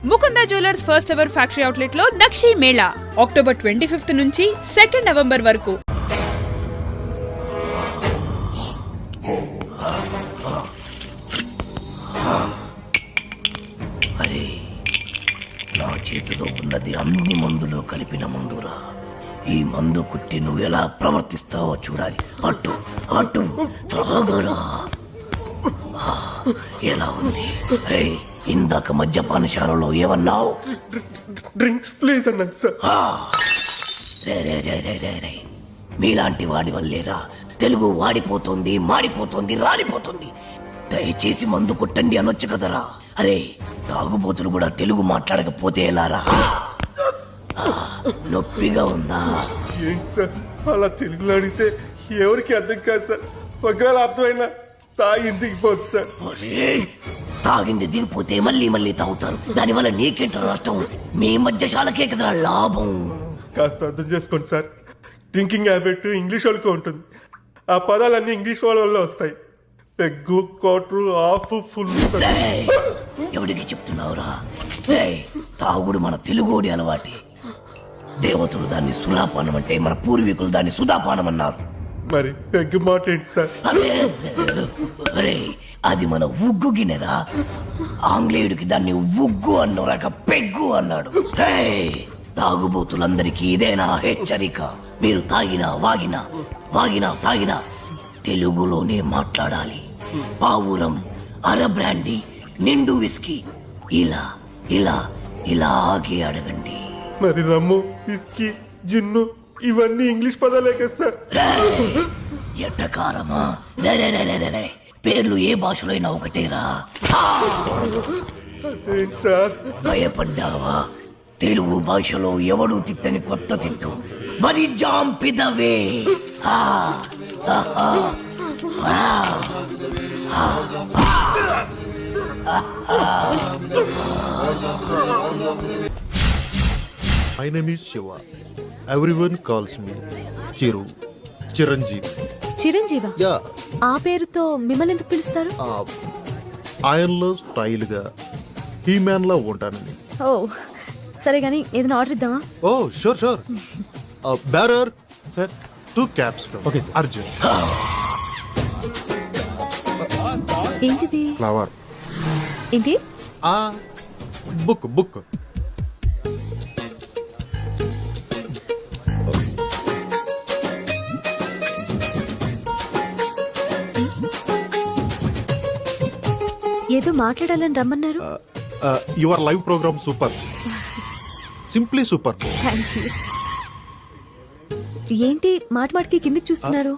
Mukunda jewellers first ever factory outlet లో నక్షి Mela October 25 నుంచి 2 November వరకు. అరే, నా చేతిలో ఉన్నది అన్ని మందులో కలిపిన మందురా. ఈ మందు కుట్టి నువ్వు ఎలా ప్రవర్తిస్తావో చూడాలి. అటు అటు తాగరా. ఎలా ఉంది? ఇందాక మద్యపానశాలలో ఏమన్నావు? డ్రింక్స్ ప్లీజ్ అన్నాను సార్. రే మీలాంటి వాడి వల్లేరా తెలుగు వాడిపోతుంది, మాడిపోతుంది, రాలిపోతుంది. దయచేసి మందు కొట్టండి అనొచ్చు కదరా. అరే, తాగుబోతులు కూడా తెలుగు మాట్లాడకపోతే ఎలారా? నొప్పిగా ఉందా? ఏంటి సార్ అలా తెలుగులో అడిగితే ఎవరికి అర్థం కాదు సార్. ఒకవేళ అర్థమైనా తాగింది దిగిపోదు సార్. తాగింది దిగిపోతే మళ్ళీ మళ్ళీ తాగుతారు. దానివల్ల నీకేంట నష్టం? మీ మధ్యశాలకే కదరా లాభం. కాస్త అర్థం చేసుకోండి సార్. డ్రింకింగ్ హ్యాబిట్ ఇంగ్లీష్ వాళ్ళకి ఉంటుంది. ఆ పదాలన్నీ ఇంగ్లీష్ వాళ్ళ వల్ల వస్తాయి. Peg, quarter, half, full. ఎవడికి చెప్తున్నావురా? తాగుడు మన తెలుగోడి అలవాటి. దేవతలు దాన్ని సురాపానం అంటే, మన పూర్వీకులు దాన్ని సుధాపానం అన్నారు. మరి పెగ్గు మాట ఏంటి సార్? అరే, అది మన ఉగ్గు గిన్నెరా. ఆంగ్లేయుడికి దాన్ని ఉగ్గు అన్నాక పెగ్గు అన్నాడు. తాగుబోతులందరికీ ఇదేనా హెచ్చరిక? మీరు తాగినా తాగినా తెలుగులోనే మాట్లాడాలి. పావురం, అర బ్రాండీ, నిండు విస్కీ ఇలా ఇలా ఇలాగే అడగండి. మరి రమ్ము, విస్కీ, జిన్ను ఇవన్నీ ఇంగ్లీష్ పదాలే కదా సార్. ఎట్టకారమా? పేర్లు ఏ భాషలో అయినా ఒకటేరా. అదేంటి సార్? భయపడ్డావా? తెలుగు భాషలో ఎవడు తిట్టని కొత్త తిట్టు మరి జాంపిదవే. My name is Shiva. Everyone calls me Chiranjeevi. చిరంజీవా? యా. ఆ పేరుతో మిమ్మల్ని ఎందుకు పిలుస్తారు? ఆయనలో స్టైల్గా హీమ్యాన్లా ఉంటానని. ఓ సరే గానీ ఏదైనా ఆర్డర్ ఇద్దామా? ఓ sure. Bearer sir, 2 cups. Okay Arjun. ఏంటిది? ఫ్లవర్. ఏంటి? బుక్. ఏదో మాట్లాడాలని రమ్మన్నారు. Your live program super, simply super. Thank you. ఏంటి మాటికి కిందికి చూస్తున్నారు?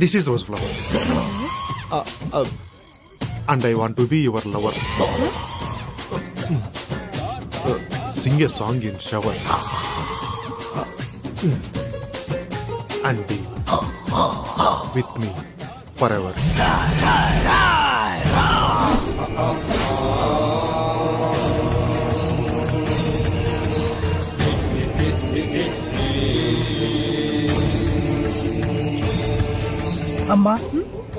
This is rose flower and I want to be your lover. Sing a song in shower and be with me forever. అమ్మా,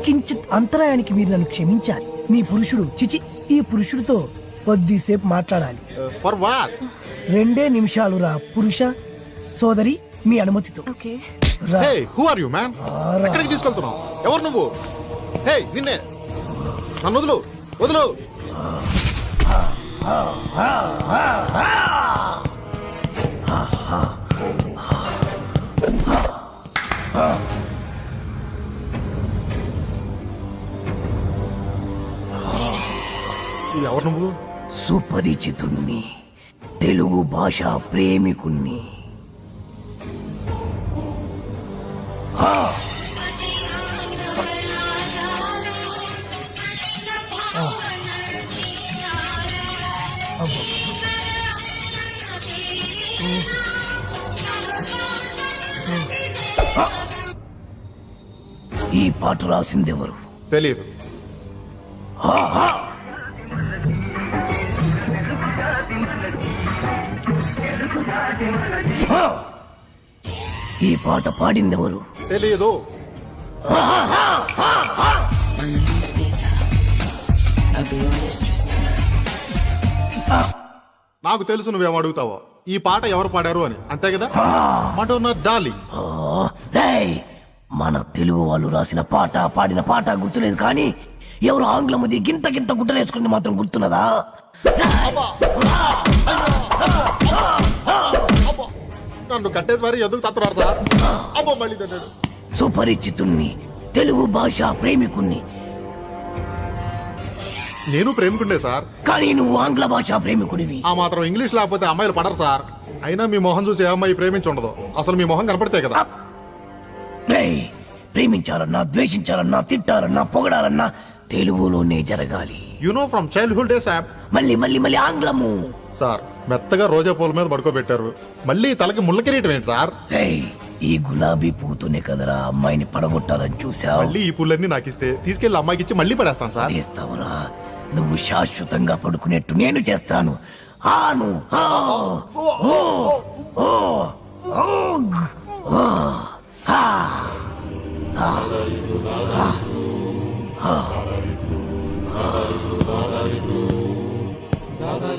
కించిత్ అంతరాయానికి మీరు నన్ను క్షమించాలి. నీ పురుషుడు చిచి ఈ పురుషుడితో కొద్దిసేపు మాట్లాడాలి. For what? 2 నిమిషాలు రా పురుష సోదరి, మీ అనుమతితో. Okay. Hey, who are you, man? ఎక్కడికి తీసుకెళ్తున్నావు? ఎవరు నువ్వు? హే, నిన్నే. నన్ను వదులు. ఎవరు నువ్వు? సుపరిచితుణ్ణి, తెలుగు భాష ప్రేమికుణ్ణి. ఈ పాట రాసిందెవరు? తెలియదు. ఈ పాట పాడిందెవరు? తెలియదు. I'll be your mistress tonight. నాకు తెలుసు నువ్వేం అడుగుతావో. ఈ పాట ఎవరు పాడారు అని, అంతే కదా? Madonna darling. ఓ, రేయ్, మన తెలుగు వాళ్ళు రాసిన పాట పాడిన పాట గుర్తులేదు కానీ ఎవరు ఆంగ్లముది గింత గింత గుడ్డలేసుకుంది మాత్రం గుర్తున్నదా? అబ్బో, నన్ను కట్టేసి మరి ఎందుకు తత్తున్నారు సార్? అబ్బో మళ్ళీ తిన్నాడు. సుపరిచితుణ్ణి, తెలుగు భాష ప్రేమికుణ్ణి, నేను ప్రేమికుండే సార్. కానీ నువ్వు ఆంగ్ల భాష ప్రేమికుడివి. ఆ మాత్రం ఇంగ్లీష్ లేకపోతే అమ్మాయిలు పడరు సార్. అయినా మీ మొహం చూసి ఏ అమ్మాయి ప్రేమించి ఉండదు. అసలు మీ మొహం కనపడితే కదా. రేయ్, ప్రేమించాలన్నా ద్వేషించాలన్నా తిట్టాలన్నా పొగడాలన్నా తెలుగులోనే జరగాలి. You know from childhood days app. మళ్ళీ మళ్ళీ మళ్ళీ ఆంగ్లము. సార్ మెత్తగా రోజా పూల మీద పడుకోబెట్టారు, మళ్ళీ తలకి ముళ్ళ కిరీటం ఏంటి సార్? రేయ్, ఈ గులాబీ పూతోనే కదరా అమ్మాయిని పడగొట్టాలని చూసావు. మళ్ళీ ఈ పూలన్నీ నాకు ఇస్తే తీసుకెళ్లి అమ్మాయికి ఇచ్చి మళ్ళీ పడేస్తాను సార్. చేస్తావురా? నువ్వు శాశ్వతంగా పడుకునేట్టు నేను చేస్తాను. ఆను ఆ, ఓ, ఓ, ఓ, ఓ, ఆ, ఆ, ఆ.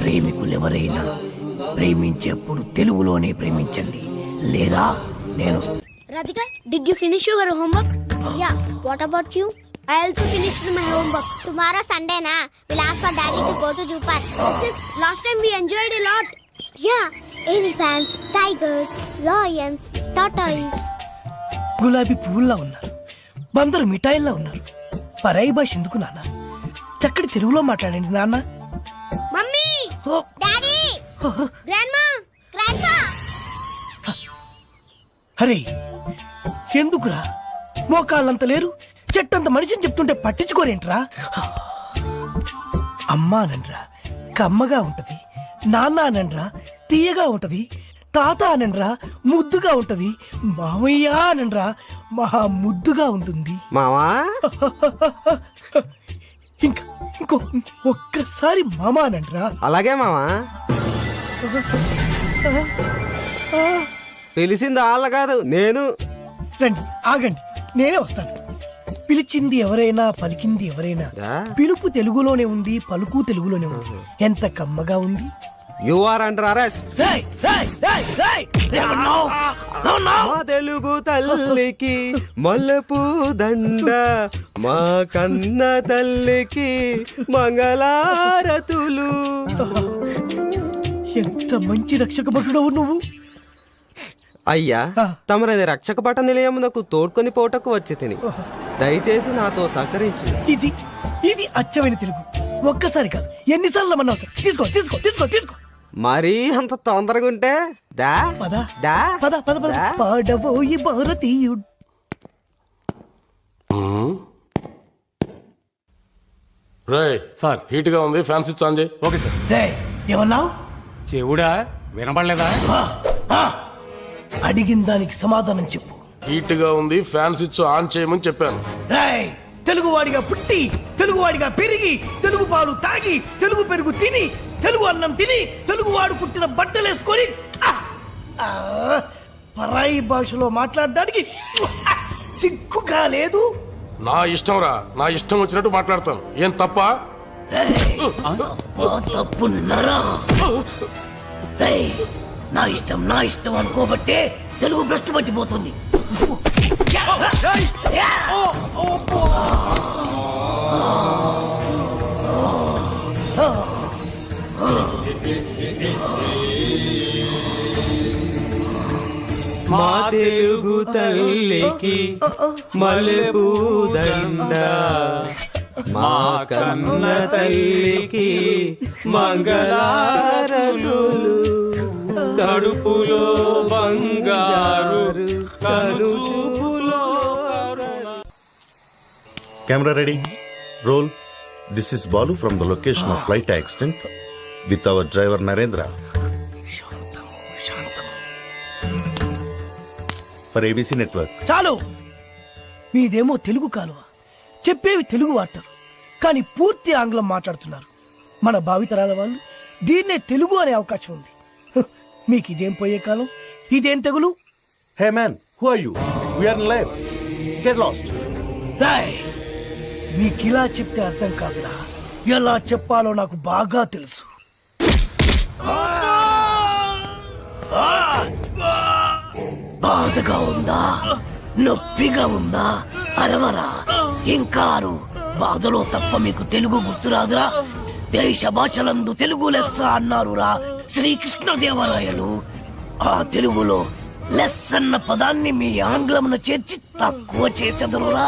ప్రేమికులెవరైనా ప్రేమించేప్పుడు తెలుగులోనే ప్రేమించండి, లేదా నేను Radhika, did you finish your homework? Yeah. What about you? I also finished my homework. Tomorrow Sunday na, we'll ask for daddy to go to zoo park. Last time we enjoyed a lot. Yeah. Elephants, tigers, lions, tortoise. గులాబీ పువ్వుల్లా ఉన్నారు, బందరు మిఠాయిల్లా ఉన్నారు. పరాయి భాష ఎందుకు నాన్న? చక్కటి తెలుగులో మాట్లాడండి నాన్న. Mummy! ఓ, Daddy! Grandma! Grandpa! అరే ఎందుకురా? మోకాళ్ళంత లేరు, చెట్టంత మనిషిని చెప్తుంటే పట్టించుకోరేంట్రా? అమ్మా అనండ్రా కమ్మగా ఉంటది, నాన్న అనండ్రా తీయగా ఉంటది, తాత అనండ్రా ముద్దుగా ఉంటది, మామయ్య అనండ్రా మహా ముద్దుగా ఉంటుంది. మావా ఇంకా ఒక్కసారి మామ అనండ్రా. అలాగే మావా. పిలిచింది వాళ్ళ కాదు, నేను. రండి ఆగండి, నేనే వస్తాను. పిలిచింది ఎవరైనా పలికింది ఎవరైనా, దా. పిలుపు తెలుగులోనే ఉంది, పలుకు తెలుగులోనే ఉంది. ఎంత కమ్మగా ఉంది. You are under arrest. రేయ్, రేయ్, రేయ్, రేయ్, ఏమన్నావ్? ఏమన్నావ్? మా తెలుగు తల్లికి మల్లెపూ దండ, మా కన్న తల్లికి మంగళారతులు. ఎంత మంచి రక్షక భటుడవు నువ్వు. అయ్యా, తమరది రక్షక పట నిలయమునకు తోడ్కొని పోటకు వచ్చి తిని దయచేసి నాతో సహకరించు. ఇది ఇది అచ్చమైన తెలుగు. ఒక్కసారి కాదు ఎన్నిసార్లు మన తీసుకో తీసుకో తీసుకో తీసుకో. మరీ అంత తొందరగా ఉంటే దా పద దా పద పద పద దా. పాడబోయి భారతీయుడు. రే సార్ హీట్ గా ఉంది, ఫ్యాన్ స్విచ్ ఆన్ చేయి. Okay sir. రేయ్, ఏమన్నావు? చెవుడా వినపడలేదా? అడిగిన దానికి సమాధానం చెప్పు. హీట్ గా ఉంది, ఫ్యాన్ స్విచ్ ఆన్ చేయమని చెప్పాను. రేయ్, తెలుగువాడిగా పుట్టి, తెలుగువాడిగా పెరిగి, తెలుగు పాలు తాగి, తెలుగు పెరుగు తిని, తెలుగు అన్నం తిని, తెలుగువాడు పుట్టిన బట్టలేసుకొని పరాయి భాషలో మాట్లాడడానికి సిగ్గుగా లేదు. నా ఇష్టం రా, నా ఇష్టం వచ్చినట్టు మాట్లాడతాను. ఏం తప్ప? తప్పున్నారా? రేయ్, నా ఇష్టం అనుకోబట్టే తెలుగు భ్రష్టు పట్టిపోతుంది. మా తెలుగు తల్లికి మల్లెపూ దండ, మా కన్న తల్లికి మంగళారతులు. కడుపులో బంగారు కనుచూపులో Camera ready. Roll. This is Balu from the location of flight accident with our driver Narendra. For ABC Network. చాలు. మీదేమో తెలుగు కాలువ, చెప్పేవి తెలుగు వార్తలు, కానీ పూర్తి ఆంగ్లం మాట్లాడుతున్నారు. మన భావితరాల వాళ్ళు దీన్నే తెలుగు అనే అవకాశం ఉంది. మీకు ఇదేం పోయే కాలం, ఇదేం తెగులు? Hey man, who are you? We are in live. Get lost. Roy, మీకు ఇలా చెప్తే అర్థం కాదురా, ఎలా చెప్పాలో నాకు బాగా తెలుసు. బాధగా ఉందా? నొప్పిగా ఉందా? అరవరా ఇంకారు. బాధలో తప్ప మీకు తెలుగు గుర్తురాదురా? దేశ భాషలందు తెలుగు లెస్స అన్నారురా శ్రీకృష్ణదేవరాయలు. ఆ తెలుగులో లెస్ అన్న పదాన్ని మీ ఆంగ్లమున చేర్చి తక్కువ చేసెదరురా,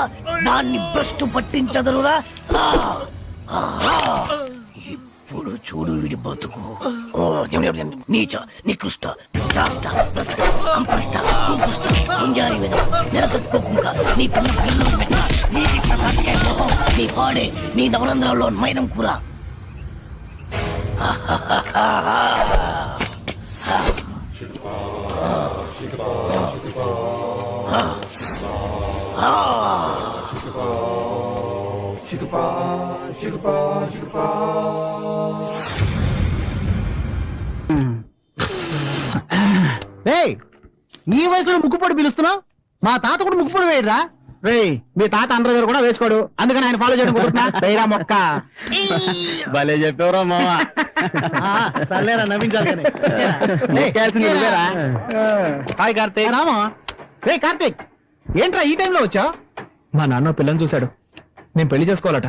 దాన్ని భ్రష్టు పట్టించదరురా. ఇప్పుడు చూడు వీడి బతుకు. నీచ నికృష్ట దాష్ట భ్రష్ట అంప్రష్ట కుంపుష్ట కుంజారి మీద నెలతక్కువ నీ పిల్లలు పెట్ట నీ పాడే నీ నవరంధ్రాల్లో మైనం కూర. ఈ వయసులో ముక్కుపొడి పిలుస్తున్నావు? మా తాత కూడా ముక్కుపొడి వేయరా? రేయ్, మీ తాత అండర్వేర్ కూడా వేసుకోడు, అందుకని ఆయన ఫాలో చేయడం కుదురుతున్నా. రేయరా మొక్క. భలే చెప్పేవరా మామ. సర్లేరా, నవ్వించాలి కానీ. హాయ్ కార్తీక్. రామా. రే కార్తీక్, ఏంట్రా ఈ టైంలో వచ్చావు? మా నాన్న పిల్లని చూశాడు. నేను పెళ్లి చేసుకోవాలట.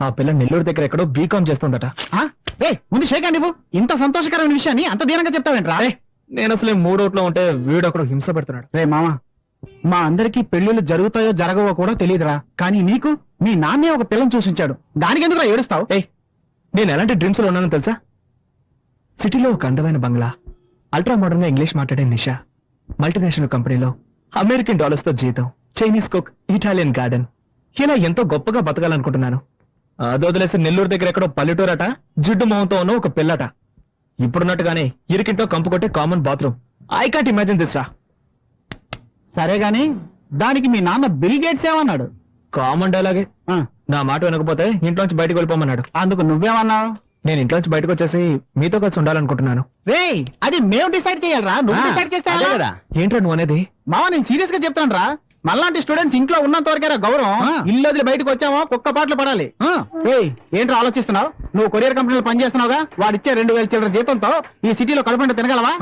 ఆ పిల్ల నెల్లూరు దగ్గర ఎక్కడో బీకాం చేస్తుందట. రే ముందు షేక్ అండి. ఇంత సంతోషకరమైన విషయాన్ని అంత దీనంగా చెప్తావేంట్రా? నేను అసలే మూడోట్లో ఉంటే వీడు ఒకడు హింస పెడుతున్నాడు. రే మామ, మా అందరికి పెళ్లిళ్ళు జరుగుతాయో జరగవో కూడా తెలియదురా, కానీ నీకు మీ నాన్నే ఒక పిల్లని చూసించాడు. దానికి ఎందుకురా ఏడుస్తావు? నేను ఎలాంటి డ్రీమ్స్ లో ఉన్నానో తెలుసా? సిటీలో ఒక అందమైన బంగ్లా, అల్ట్రా మోడర్న్ గా ఇంగ్లీష్ మాట్లాడే నిషా, మల్టీనేషనల్ కంపెనీలో అమెరికన్ డాలర్స్ తో జీతం, చైనీస్ కుక్, ఇటాలియన్ గార్డెన్, ఇలా ఎంతో గొప్పగా బతకాలనుకుంటున్నాను. అది వదిలేసి నెల్లూరు దగ్గర ఎక్కడో పల్లెటూరట, జిడ్డు మొహంతో ఉన్న ఒక పిల్లట. ఇప్పుడున్నట్టుగానే ఇరికింటో కంపు కొట్టే common bathroom. I can't imagine this రా. సరే గాని దానికి మీ నాన్న బిల్ గేట్స్ ఏమన్నాడు? కామన్ డైలాగే. నా మాట వినకపోతే ఇంట్లోంచి బయటకు వెళ్ళిపోమన్నాడు. అందుకు నువ్వేమన్నావు? నేను ఇంట్లోంచి బయటకు వచ్చేసి మీతో కలిసి ఉండాలనుకుంటున్నాను. రేయ్, అది మేము డిసైడ్ చేయాలరా, నువ్వు డిసైడ్ చేస్తే కదా. ఏంట్రా నువ్వు అనేది? మావా, నేను సీరియస్ గా చెప్తాను రా. మళ్ళాంటి స్టూడెంట్స్ ఇంట్లో ఉన్నంత వరకేరా గౌరవం. ఇల్లు వదిలి బయటకు వచ్చామో కుక్క పాటలు పడాలి. ఏంట్రా ఆలోచిస్తున్నావు? నువ్వు కొరియర్ కంపెనీలో పనిచేస్తున్నావుగా, వాడిచ్చే 2000 చిల్లర జీతంతో ఈ సిటీలో కడుపుంట తినగలవా?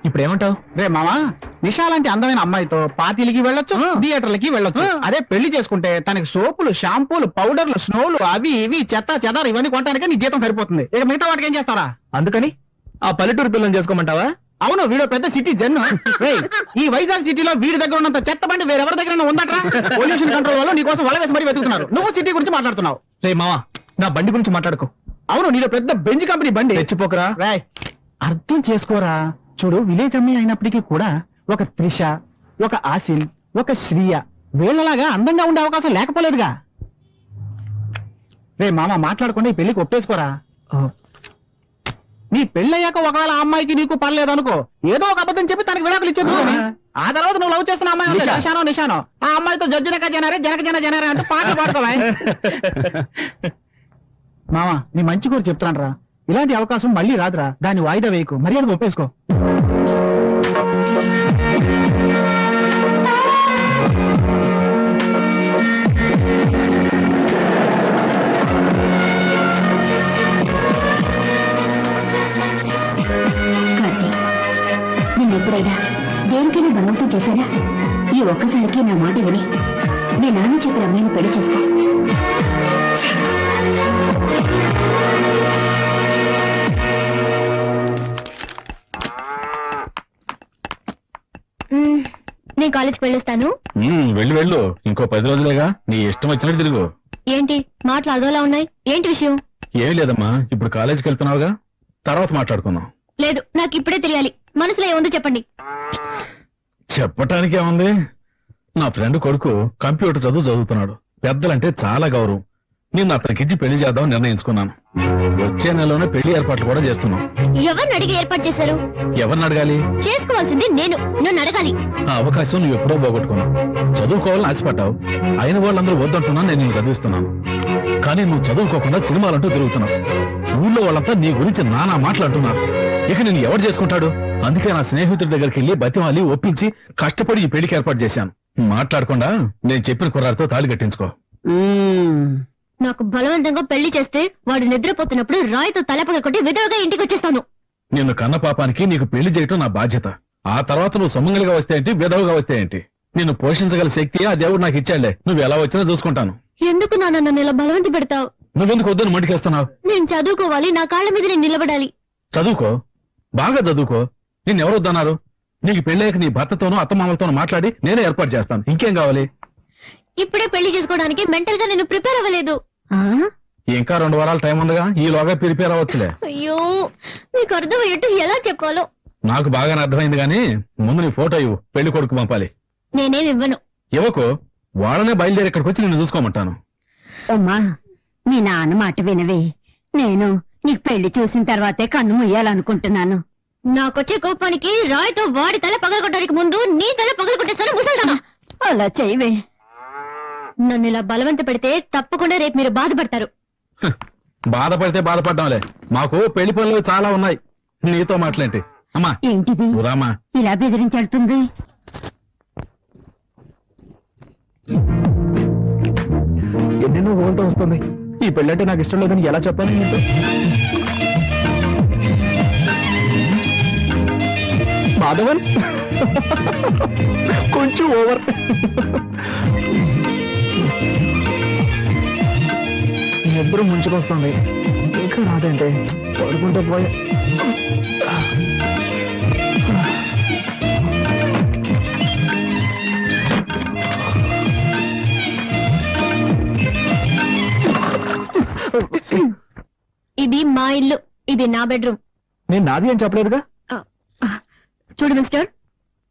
ఇప్పుడు ఏమంటావు? రే మామా, నిషా లాంటి అందమైన అమ్మాయితో పార్టీలకి వెళ్ళొచ్చు, థియేటర్లకి వెళ్ళొచ్చు. అదే పెళ్లి చేసుకుంటే తనకి సోపులు, షాంపూలు, పౌడర్లు, స్నోలు, అవి ఇవి చెత్త చెదారు ఇవన్నీ కొనడానికి నీ జీతం సరిపోతుంది. ఇక మిగతా వాటికి ఏం చేస్తారా? అందుకని ఆ పల్లెటూరు పిల్లని చేసుకోమంటావా? అవును, వీడు పెద్ద సిటీ జన్. ఈ వైజాగ్ సిటీలో వీడి దగ్గర ఉన్నంత చెత్త బండి వేరెవరి దగ్గర ఉందట్రా? పొల్యూషన్ కంట్రోల్ వల్ల నీకోసం వల వేసి మరీ వెతుకుతున్నారు. నువ్వు సిటీ గురించి మాట్లాడుతున్నావు. రే మావా, నా బండి గురించి మాట్లాడుకో. అవును, నీలో పెద్ద బెంజ్ కంపెనీ బండి. తెచ్చిపోకరా. రాయ్, అర్థం చేసుకోరా. చూడు, విలేజ్ అమ్మాయి అయినప్పటికీ కూడా ఒక త్రిష, ఒక ఆసిన్, ఒక శ్రీయ వీళ్ళలాగా అందంగా ఉండే అవకాశం లేకపోలేదుగా. రే మామ, మాట్లాడకుండా ఈ పెళ్లికి ఒప్పేసుకోరా. నీ పెళ్ళయ్యాక ఒకవేళ ఆ అమ్మాయికి నీకు పర్లేదు అనుకో, ఏదో ఒక అబద్ధం చెప్పి తనకి విడాకులు ఇచ్చేది. ఆ తర్వాత నువ్వు లవ్ చేస్తున్న అమ్మాయి నిషానో ఆ అమ్మాయితో జనక జనరే అంటూ పాటలు పాడుకోవా. మామ, నీ మంచి కూడా చెప్తాను రా, ఇలాంటి అవకాశం మళ్ళీ రాదురా. దాన్ని వాయిదా వేయకు, మర్యాదగా ఒప్పేసుకో. ఎప్పుడైనా దేనికైనా బలవంతం చేశానా? ఈ ఒక్కసారికి నా మాట విని మీ నాన్న చెప్పిన అమ్మాయిని పెళ్లి చేసుకో. నేను కాలేజ్కి వెళ్ళొస్తాను. వెళ్ళు, ఇంకో 10 రోజులేగా, నీ ఇష్టం వచ్చినట్టు తిరుగు. ఏంటి మాటలు అదోలా ఉన్నాయి? ఏంటి విషయం? ఏం లేదమ్మా, ఇప్పుడు కాలేజీకి వెళ్తున్నావుగా, తర్వాత మాట్లాడుకుందాం. లేదు, నాకు ఇప్పుడే తెలియాలి. మనసులో ఏముందో చెప్పండి. చెప్పటానికి ఏముంది? నా ఫ్రెండ్ కొడుకు కంప్యూటర్ చదువుతున్నాడు. పెద్దలంటే చాలా గౌరవం. నేను అతనికిచ్చి పెళ్లి చేద్దామని నిర్ణయించుకున్నాను. వచ్చే నెలలోనే పెళ్లి ఏర్పాట్లు కూడా చేస్తున్నాం. ఎవరిని అడిగి ఏర్పాటు చేశారు? ఎవరిని అడగాలి? చేసుకోవాల్సింది నన్ను అడగాలి. ఆ అవకాశం నువ్వు ఎప్పుడో పోగొట్టుకున్నావు. చదువుకోవాలని ఆశపడ్డావు. అయిన వాళ్ళందరూ వద్దంటున్నా నేను నిన్ను చదివిస్తున్నాను. కానీ నువ్వు చదువుకోకుండా సినిమాలంటూ తిరుగుతున్నావు. ఊళ్ళో వాళ్ళంతా నీ గురించి నానా మాట్లాడుతున్నారు. ఇక నేను ఎవరు చేసుకుంటాడు? అందుకే నా స్నేహితుడి దగ్గరికి వెళ్ళి బతిమాలి ఒప్పించి కష్టపడి ఈ పెళ్లికి ఏర్పాటు చేశాను. మాట్లాడకుండా నేను చెప్పిన కుర్రాడితో తాళి కట్టించుకో. నాకు బలవంతంగా పెళ్లి చేస్తే వాడు నిద్రపోతున్నప్పుడు రాయితో తలపగ కొట్టి విధవగా ఇంటికి వచ్చేస్తాను. నిన్ను కన్న పాపానికి నీకు పెళ్లి చేయటం నా బాధ్యత. ఆ తర్వాత నువ్వు సొమ్మంగలిగా వస్తే ఏంటి, విధవగా వస్తే ఏంటి, నిన్ను పోషించగల శక్తి ఆ దేవుడు నాకు ఇచ్చాడులే. నువ్వు ఎలా వచ్చినా చూసుకుంటాను. ఎందుకు నాన్న నన్ను ఇలా బలవంత పెడతావు? నువ్వెందుకు వద్దని మండికేస్తున్నావు? నేను చదువుకోవాలి, నా కాళ్ళ మీద నేను నిలబడాలి. చదువుకో, బాగా చదువుకో. నిన్నెవరు వద్దన్నారు? నీకు పెళ్ళాక నీ భర్తతోనూ అత్తమామలతోనూ మాట్లాడి నేనే ఏర్పాటు చేస్తాను. ఇంకేం కావాలి? ఇప్పుడే పెళ్లి చేసుకోవడానికి మెంటల్ గా నేను ప్రిపేర్ అవ్వలేదు. ఇంకా 2 వారాల టైం ఉందిగా, ఈలోగా ప్రిపేర్ అవ్వచ్చులే. అయ్యో, మీకు అర్థమయ్యేట్టు ఎలా చెప్పాలో. నాకు బాగానే అర్థమైంది గానీ ముందు నీ ఫోటో ఇవ్వు, పెళ్లి కొడుకు పంపాలి. నేనేం ఇవ్వను. ఇవ్వకు, వాళ్ళనే బయలుదేరి ఇక్కడికి వచ్చి నిన్ను చూసుకోమంటాను. అమ్మా, మీ నాన్న మాట వినవే. నేను నీకు పెళ్లి చూసిన తర్వాతే కన్ను ముయ్యాలనుకుంటున్నాను. నాకొచ్చే కోపానికి రాయితో వాడి తల పగలగొట్టడానికి ముందు నీ తల పగలగొట్టేస్తాను ముసల్దామా. అలా చేయవే. నన్ను ఇలా బలవంత పెడితే తప్పకుండా రేపు మీరు బాధపడతారు. బాధపడితే బాధపడ్డాంలే, మాకు పెళ్లి పనులు చాలా ఉన్నాయి. నీతో మాట్లాంటి. అమ్మా ఏంటిది నువ్వు రామా. ఇలా బెదిరించెడుతుంది? ఎన్నెన్నో ఊళ్ళతో వస్తుంది. ఈ పెళ్ళంటే నాకు ఇష్టం లేదని ఎలా చెప్పాను నీతో? మాధవన్ కొంచెం ఓవర్. ఎప్పుడు ముంచుకొస్తుంది, ఇంకా రాదంటే పడుకుంటే పోయా. ఇది మా ఇల్లు, ఇది నా బెడ్రూమ్. నేను నాది అని చెప్పలేదుగా. చూడు మిస్టర్,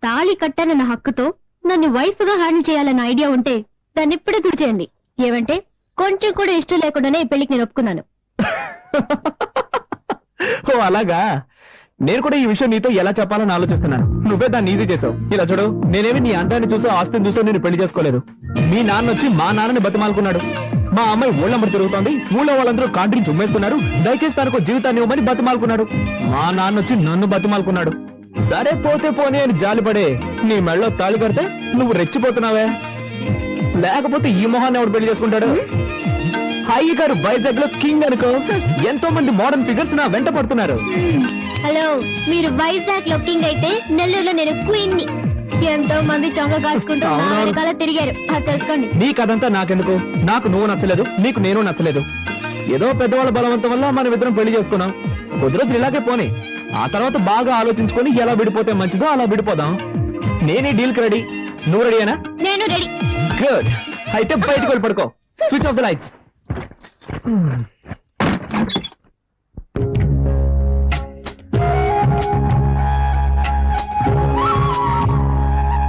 తాళి కట్టనన్న హక్కుతో నన్ను వైఫ్ గా హ్యాండిల్ చేయాలన్న ఐడియా ఉంటే దాన్ని ఇప్పుడే గుడి చేయండి. ఏమంటే కొంచెం కూడా ఇష్టం లేకుండానే ఈ పెళ్లికి నేను ఒప్పుకున్నాను. ఓ అలాగా. నేను కూడా ఈ విషయం నీతో ఎలా చెప్పాలని ఆలోచిస్తున్నాను. నువ్వే దాన్ని ఈజీ చేసావు. ఇలా చూడు, నేనేమి నీ అందాన్ని చూసో ఆస్తిని చూసో నేను పెళ్లి చేసుకోలేదు. మీ నాన్న వచ్చి మా నాన్నని బతిమాలుకున్నాడు. మా అమ్మాయి ఊళ్ళంబడి తిరుగుతోంది, ఊళ్ళో వాళ్ళందరూ కాంట్రీని చుమ్మేస్తున్నారు, దయచేసి తనకు జీవితాన్ని ఇవ్వమని బతిమాలుకున్నాడు. మా నాన్న వచ్చి నన్ను బతిమాలుకున్నాడు. సరే పోతే పోనీ అని జాలిపడే నీ మెళ్ళో తాళి కడితే నువ్వు రెచ్చిపోతున్నావే. లేకపోతే ఈ మొహాన్ని ఎవడు పెళ్లి చేసుకుంటాడు? హాయి గారు వైజాగ్ లో కింగ్ అనుకో. ఎంతో మంది మోడర్న్ ఫిగర్స్ నా వెంట పడుతున్నారు. హలో, మీరు వైజాగ్ లో కింగ్ అయితే నెల్లూరులో నేను క్వీన్ ని. ఎంతో మంది చొంగ కాల్చుకుంటూ నా వెనకాల తిరిగారు, అది తెలుసుకోండి. నీ కథంతా నాకెందుకు? నాకు నువ్వు నచ్చలేదు, నీకు నేను నచ్చలేదు. ఏదో పెద్దవాళ్ళ బలవంతం వల్ల మనం ఇద్దరం పెళ్లి చేసుకున్నాం. కొద్ది రోజులు ఇలాగే పోనీ, ఆ తర్వాత బాగా ఆలోచించుకొని ఎలా విడిపోతే మంచిదో అలా విడిపోదాం. నేనే డీల్ కి రెడీ. నువ్వు రెడీనా? నేను రెడీ. గుడ్. అయితే బయటకు వెళ్ళి పడుకో. Switch off the lights.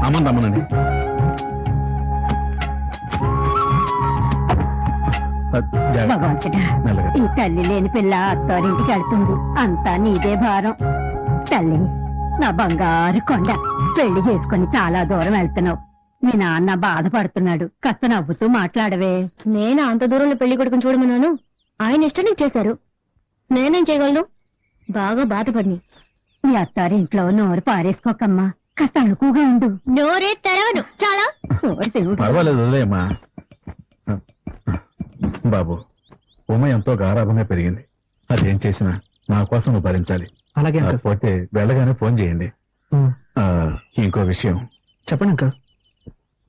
అమ్మని రమ్మనండి. భగవంతుడా, మెల్లగా. ఈ తల్లి లేని పిల్ల అత్తారింటికి వెళ్తుంది. అంతా నీదే భారం. తల్లి, నా బంగారు కొండ, పెళ్లి చేసుకుని చాలా దూరం వెళ్తున్నావు. మీ నాన్న బాధపడుతున్నాడు, కాస్త నవ్వుతూ మాట్లాడవే. నేను అంత దూరంలో పెళ్లి కొడుకుని చూడమన్నాను, ఆయన ఇష్టం నీకు చేశారు. నేనేం చేయగలను? బాగా బాధపడి మీ అత్తారింట్లో నోరు పారేసుకోకమ్మా, కాస్త అణుకుగా ఉండు. నోరే తెరవను. చాలా పర్వాలేదు, వదిలేయమ్మా. బాబు, ఉమ ఎంతో గారాభంగా పెరిగింది. అదేం చేసినా నా కోసం నువ్వు భరించాలి. అలాగే అంకుల్. పోతే వెళ్ళగానే ఫోన్ చేయండి. ఇంకో విషయం చెప్పండి అంకుల్.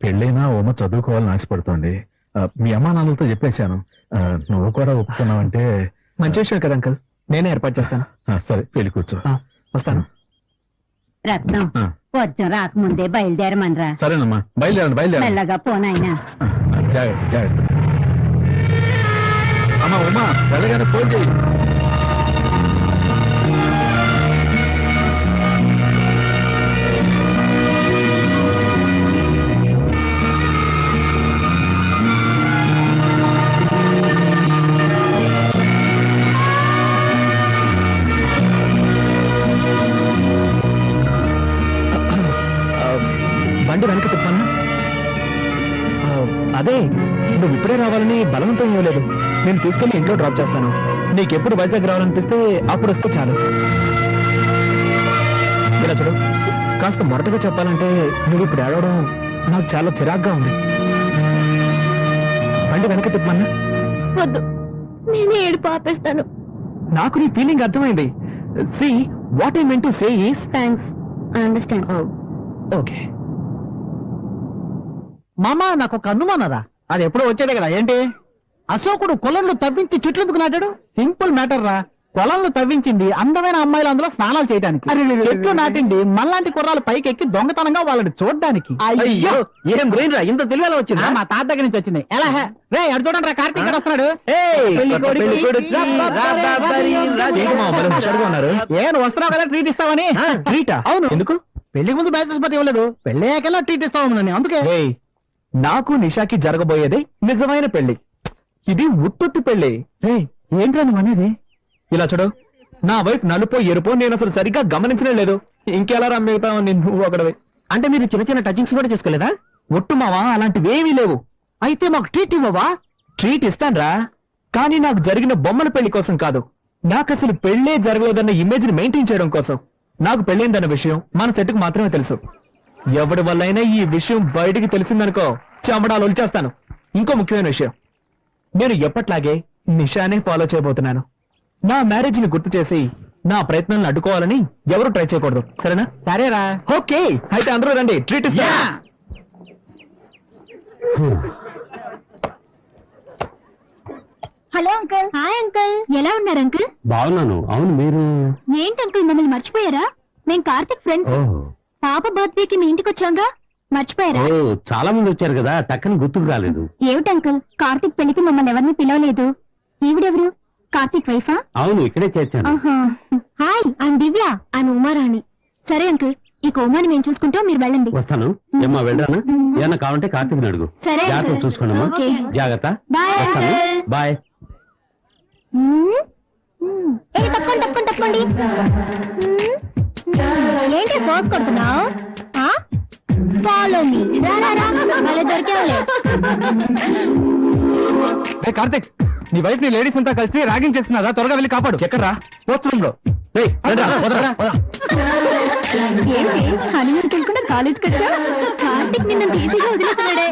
పెళ్ళైనా ఉమ చదువుకోవాలని ఆశపడుతోంది. మీ అమ్మా నాన్నలతో చెప్పేశాను. నువ్వు కూడా ఒప్పుకున్నావంటే మంచి విషయం కదా అంకుల్, నేనే ఏర్పాటు చేస్తాను. సరే, పెళ్లి కూర్చో. వస్తాను. రత్నం, వర్జం రాకముందే బయలుదేరమనరా. సరేనమ్మా, బయలుదేరండి, బయలుదేరండి. మెల్లగా పోనాయనా. జాగ్రత్త, జాగ్రత్త. అమ్మా ఉమా, వెళ్ళగానే ఫోన్ చేయి. బండి వెనక తిప్పాను. అదే, నువ్వు ఇప్పుడే రావాలని బలవంతం ఇవ్వలేదు. నేను తీసుకెళ్లి ఇంట్లో డ్రాప్ చేస్తాను. నీకెప్పుడు వైజాగ్ రావాలనిపిస్తే అప్పుడు వస్తే చాలు. ఇలా చూడు, కాస్త మొరటగా చెప్పాలంటే నువ్వు ఇప్పుడు ఏడవడం నాకు చాలా చిరాగ్గా ఉంది. బండి వెనక తిప్పమన్నా. వద్దు, నేనే ఏడుపు ఆపేస్తాను. నాకు నీ ఫీలింగ్ అర్థమైంది. See what I meant to say is thanks I understand. Okay. మామ నాకు ఒక అనుమానరా, అది ఎప్పుడో వచ్చేదే కదా. ఏంటి అశోకుడు కొలంలో తవ్వించి చెట్లు ఎందుకు నాటాడు? సింపుల్ మ్యాటర్ రా. కొలంలో తవ్వించింది అందమైన అమ్మాయిలు అందులో స్నానాలు చేయడానికి, చెట్లు నాటింది మనలాంటి కుర్రాలు పైకి ఎక్కి దొంగతనంగా వాళ్ళని చూడడానికి. అయ్యో ఏం బ్రెయిన్ రా, ఇంత తెలివేలా వచ్చింది. మా తాత దగ్గర నుంచి వచ్చింది. ఎలా రే అడు చూడండి రా, కార్తీక్ గారు వస్తున్నాడు. నువ్వు వస్తున్నావు కదా ట్రీట్ ఇస్తావని. ట్రీటా? అవును. ఎందుకు? పెళ్లికి ముందు బ్యాచెస్ పట్టి ఇవ్వలేదు, పెళ్లి అయ్యాకెలా ట్రీట్ ఇస్తావు అందుకే. ఏయ్, నాకు నిషాకి జరగబోయేది నిజమైన పెళ్లి, ఇది ఉత్తుత్తి పెళ్లి. ఏంట్రా నువ్వు అనేది? ఇలా చూడు, నా వైఫ్ నలుపో ఎరుపో నేను అసలు సరిగ్గా గమనించనే లేదు. ఇంకెలా రమ్మిగుతావు నువ్వు ఒకడవి? అంటే మీరు చిన్న చిన్న టచింగ్స్ కూడా చేసుకోలేదా? ఒట్టు మావా, అలాంటివి ఏమీ లేవు. అయితే మాకు ట్రీట్ ఇవ్వవా? ట్రీట్ ఇస్తాన్రా, కానీ నాకు జరిగిన బొమ్మల పెళ్లి కోసం కాదు. నాకు అసలు పెళ్లే జరగలేదన్న ఇమేజ్ ని మెయింటైన్ చేయడం కోసం. నాకు పెళ్ళైందన్న విషయం మన సెట్కు మాత్రమే తెలుసు. ఎవడి వల్లైనా ఈ విషయం బయటికి తెలిసిందనుకో చెమడాలు ఒలిచేస్తాను. ఇంకో ముఖ్యమైన విషయం, నేను ఎప్పట్లాగే నిషానే ఫాలో చేయబోతున్నాను. నా మ్యారేజ్ ని గుర్తు చేసి నా ప్రయత్నాలను అడ్డుకోవాలని ఎవరు ట్రై చేయకూడదు, సరేనా? సరేరా. ఓకే, అయితే అందరూ రండి, ట్రీట్ ఇస్తా. Hello uncle. హాయ్ అంకుల్, ఎలా ఉన్నారు అంకుల్? బాగున్నాను. అవును, మీరు? ఏంటి అంకుల్ మమ్మల్ని మర్చిపోయారా? మేం కార్తిక్ ఫ్రెండ్స్. పాప బర్త్డేకి మీ ఇంటికి వచ్చాంగా, మర్చిపోయారా? చాలా మంది వచ్చారు కదా, టక్కని గుర్తుకు రాలేదు. ఏమిటి అంకుల్, కార్తిక్ పెళ్లికి మమ్మల్ని ఎవరిని పిలవలేదు. ఈవిడెవరు? కార్తిక్ వైఫా? అవును, ఇక్కడే చేర్చాను. Hi, I'm Divya. I'm Uma Rani. సరే అంకుల్, ఈ కోమాని మేము చూసుకుంటాం, మీరు వెళ్ళండి. వస్తాను. ఏమ్మా, వెళ్ళరానా? ఏమన్నా కావాలంటే కార్తీక్ అడుగు. సరే జాగ్రత్త అంకుల్. చూసుకోండమ్మా. ఓకే. జాగ్రత్త. బాయ్ వస్తాను. అంకుల్. బాయ్. తప్పండి. ఏంటి పోస్ కొడుతున్నావు? Follow me. మళ్ళీ దొరికేవలే. కార్తిక్, నీ వైఫ్ ని లేడీస్ అంతా కలిసి ర్యాగింగ్ చేస్తున్నారా? త్వరగా వెళ్ళి కాపాడు. ఎక్కడ్రా? పోస్ట్ రూమ్ లో. ఏంటి హనీమూన్ తినకుండా కాలేజ్కి వచ్చా? కార్తిక్ నిన్న ఈజీగా వదిలేస్తున్నాడే.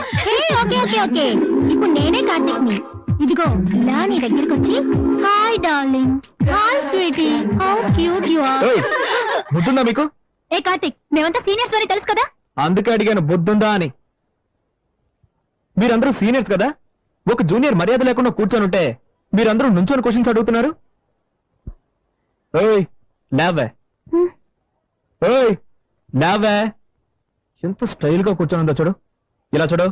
ఓకే ఓకే ఓకే, ఇప్పుడు నేనే కార్తిక్ ని. ఇదిగో ఇలా నీ దగ్గరికి వచ్చి, hi darling, hi sweetie, how cute you are. బుద్ధుందా మీకు? ఏ కార్తిక్, మేమంతా సీనియర్స్ అని తెలుసు కదా. అందుకే అడిగాను బుద్ధుందా అని. మీరందరూ సీనియర్స్ కదా, ఒక జూనియర్ మర్యాద లేకుండా కూర్చొని ఉంటే మీరందరూ నుంచొని క్వశ్చన్స్ అడుగుతున్నారు. ఓయ్ లేవే, ఓయ్ లేవే. ఎంత స్టైల్ గా కూర్చొని ఉందో చూడు. ఇలా చూడు,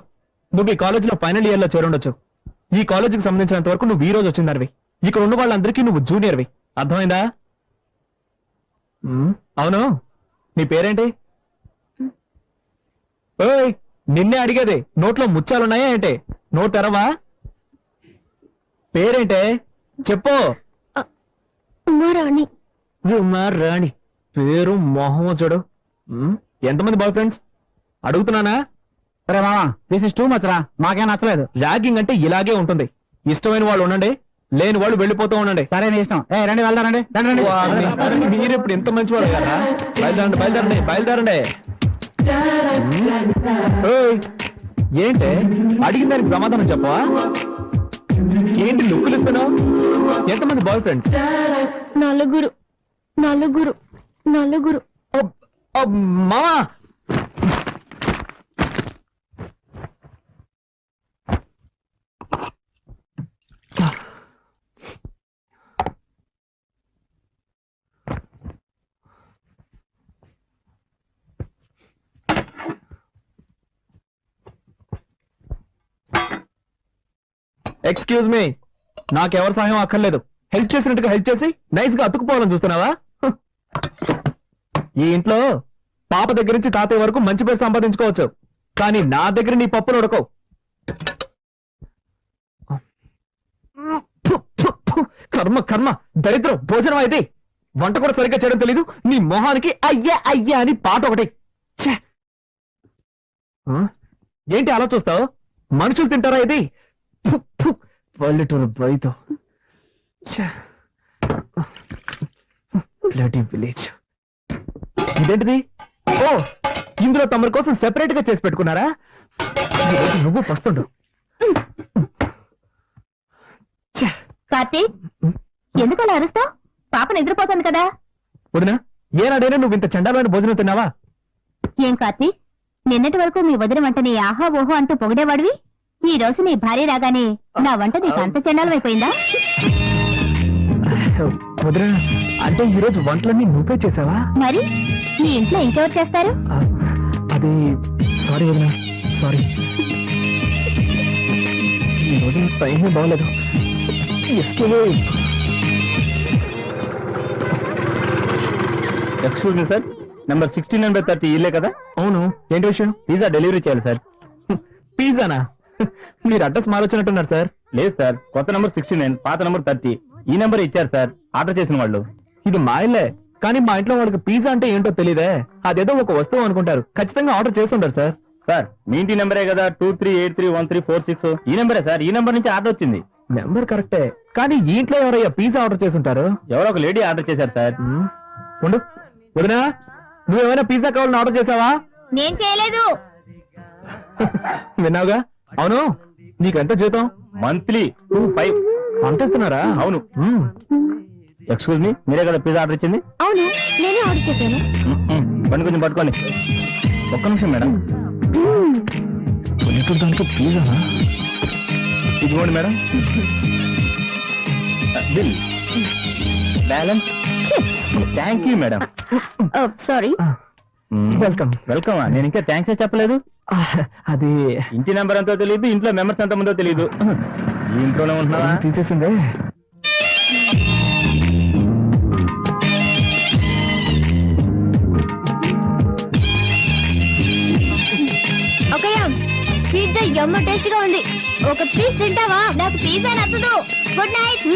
నువ్వు ఈ కాలేజీలో ఫైనల్ ఇయర్ లో చేరుండొచ్చు. ఈ కాలేజీకి సంబంధించినంత వరకు నువ్వు ఈ రోజు వచ్చిందనివి. ఇక్కడ ఉన్న వాళ్ళందరికీ నువ్వు జూనియర్వి, అర్థమైందా? అవును, నీ పేరేంటి? ఓయ్, నిన్నే అడిగేది. నోట్లో ముచ్చాలున్నాయా ఏంటి? నోట్ తెరవా? పేరేంటే చెప్పు. ఉమారాణి. రాణి పేరు మొహం చూడు. ఎంతమంది బాయ్ ఫ్రెండ్స్ అడుగుతున్నానా? సరే మామా, దిస్ ఇస్ టూ మచ్ రా, మాకేం నచ్చలేదు. ర్యాగింగ్ అంటే ఇలాగే ఉంటుంది. ఇష్టమైన వాళ్ళు ఉండండి, లేని వాళ్ళు వెళ్ళిపోతూ ఉండండి. సరే నీ ఇష్టం. రండి వెళ్దారండి. మీరు ఇప్పుడు ఎంత మంచి వాళ్ళు కదా. బయలుదేరండి. ఏంటే అడిగిన దానికి సమాధానం చెప్పవా? ఏంటి లుక్కులు ఇస్తున్నావు? ఎంతమంది బాయ్ ఫ్రెండ్స్? నలుగురు. మామా, ఎక్స్క్యూజ్ మీ, నాకెవరి సహాయం అక్కర్లేదు. హెల్ప్ చేసినట్టుగా హెల్ప్ చేసి నైస్ గా అతుకుపోవాలని చూస్తున్నావా? ఈ ఇంట్లో పాప దగ్గర నుంచి తాతయ్య వరకు మంచి పేరు సంపాదించుకోవచ్చు, కానీ నా దగ్గర నీ పప్పులు ఉడకవు. కర్మ దరిద్రం. భోజనం అయితే వంట కూడా సరిగ్గా చేయడం తెలీదు. నీ మొహానికి అయ్యా అని పాట ఒకటి. ఏంటి అలా చూస్తావు? మనుషులు తింటారా ఇది? పల్లెటూరు బయట విలేజ్. ఇదేంటిది? ఓ, ఇందులో తమరి కోసం సెపరేట్ గా చేసి పెట్టుకున్నారా? నువ్వు పస్తుండు. కార్తీక్, ఎందుకు అలా అరుస్తావు? పాప నిద్రపోతుంది కదా. వదినా ఏనాడైనా నువ్వు ఇంత చండాలమైన భోజనం తిన్నావా? ఏం కార్తీక్, నిన్నటి వరకు మీ వదిన వంటని ఆహా ఓహో అంటూ పొగిడేవాడివి, ఈ రోజు నీ భార్య రాగానే నా వంట నీకు అంత చండాలమైపోయిందా? వదినా, అంటే ఈరోజు వంటలన్నీ నువ్వే చేసావా? మరి ఈ ఇంట్లో ఇంకెవరు చేస్తారు? అది సారీ వదినా, సారీ. ఈ రోజు టైమే బాగలేదు. ఎక్స్క్యూజ్ మీ సార్, నెంబర్ 1630 ఇల్లే కదా? అవును, ఏంటి విషయం? పిజ్జా డెలివరీ చేయాలి సార్. పిజ్జానా? మీరు అడ్రస్ మారొచ్చినట్టున్నారు సార్. లేదు సార్, కొత్త నెంబర్ 69, పాత నెంబర్ 30. ఈ నెంబర్ ఇచ్చారు సార్ ఆర్డర్ చేసిన వాళ్ళు. ఇది మా ఇల్లే, కానీ మా ఇంట్లో వాళ్ళకి పిజ్జా అంటే ఏంటో తెలియదే. అదేదో ఒక వస్తువు అనుకుంటారు, ఖచ్చితంగా ఆర్డర్ చేస్తుంటారు సార్. సార్ మీ ఇంటి నెంబరే కదా 23831346. ఈ నెంబరే సార్, ఈ నెంబర్ నుంచి ఆర్డర్ వచ్చింది. నెంబర్ కరెక్టే, కానీ ఈ ఇంట్లో ఎవరయ్యా పిజ్జా ఆర్డర్ చేస్తుంటారు? ఎవరో ఒక లేడీ ఆర్డర్ చేశారు సార్. ఉండు వదినా, నువ్వేమైనా పిజ్జా కావాలని ఆర్డర్ చేసావా? నేను చేయలేదు. విన్నావుగా. అవును, నీకెంత జీతం? మంత్లీ 25. అంతేస్తున్నారా? అవును. ఎక్స్క్యూజ్ మీ, మీరే కదా పిజ్జా ఆర్డర్ ఇచ్చింది? అవును, నేనే ఆర్డర్ చేశాను. బండి కొంచెం పట్టుకోండి. ఒక్క నిమిషం మేడం. దానికి పిజ్జానా? ఇదిగోండి madam bill. Balance. Thank you madam. Sorry. Welcome. Welcome. నేను ఇంకా థ్యాంక్స్ చెప్పలేదు. అది ఇంటి నెంబర్ ఎంతో తెలియదు, ఇంట్లో మెంబర్స్ ఎంత మందో తెలియదు. ఈ ఇంట్లోనే ఉంటున్నావా? తీసేసిందే. ఓకే, పిజ్జా యమ్మ టేస్ట్ గా ఉంది. ఒక పీస్ తింటావా? నాకు పిజ్జా నచ్చదు. Good night.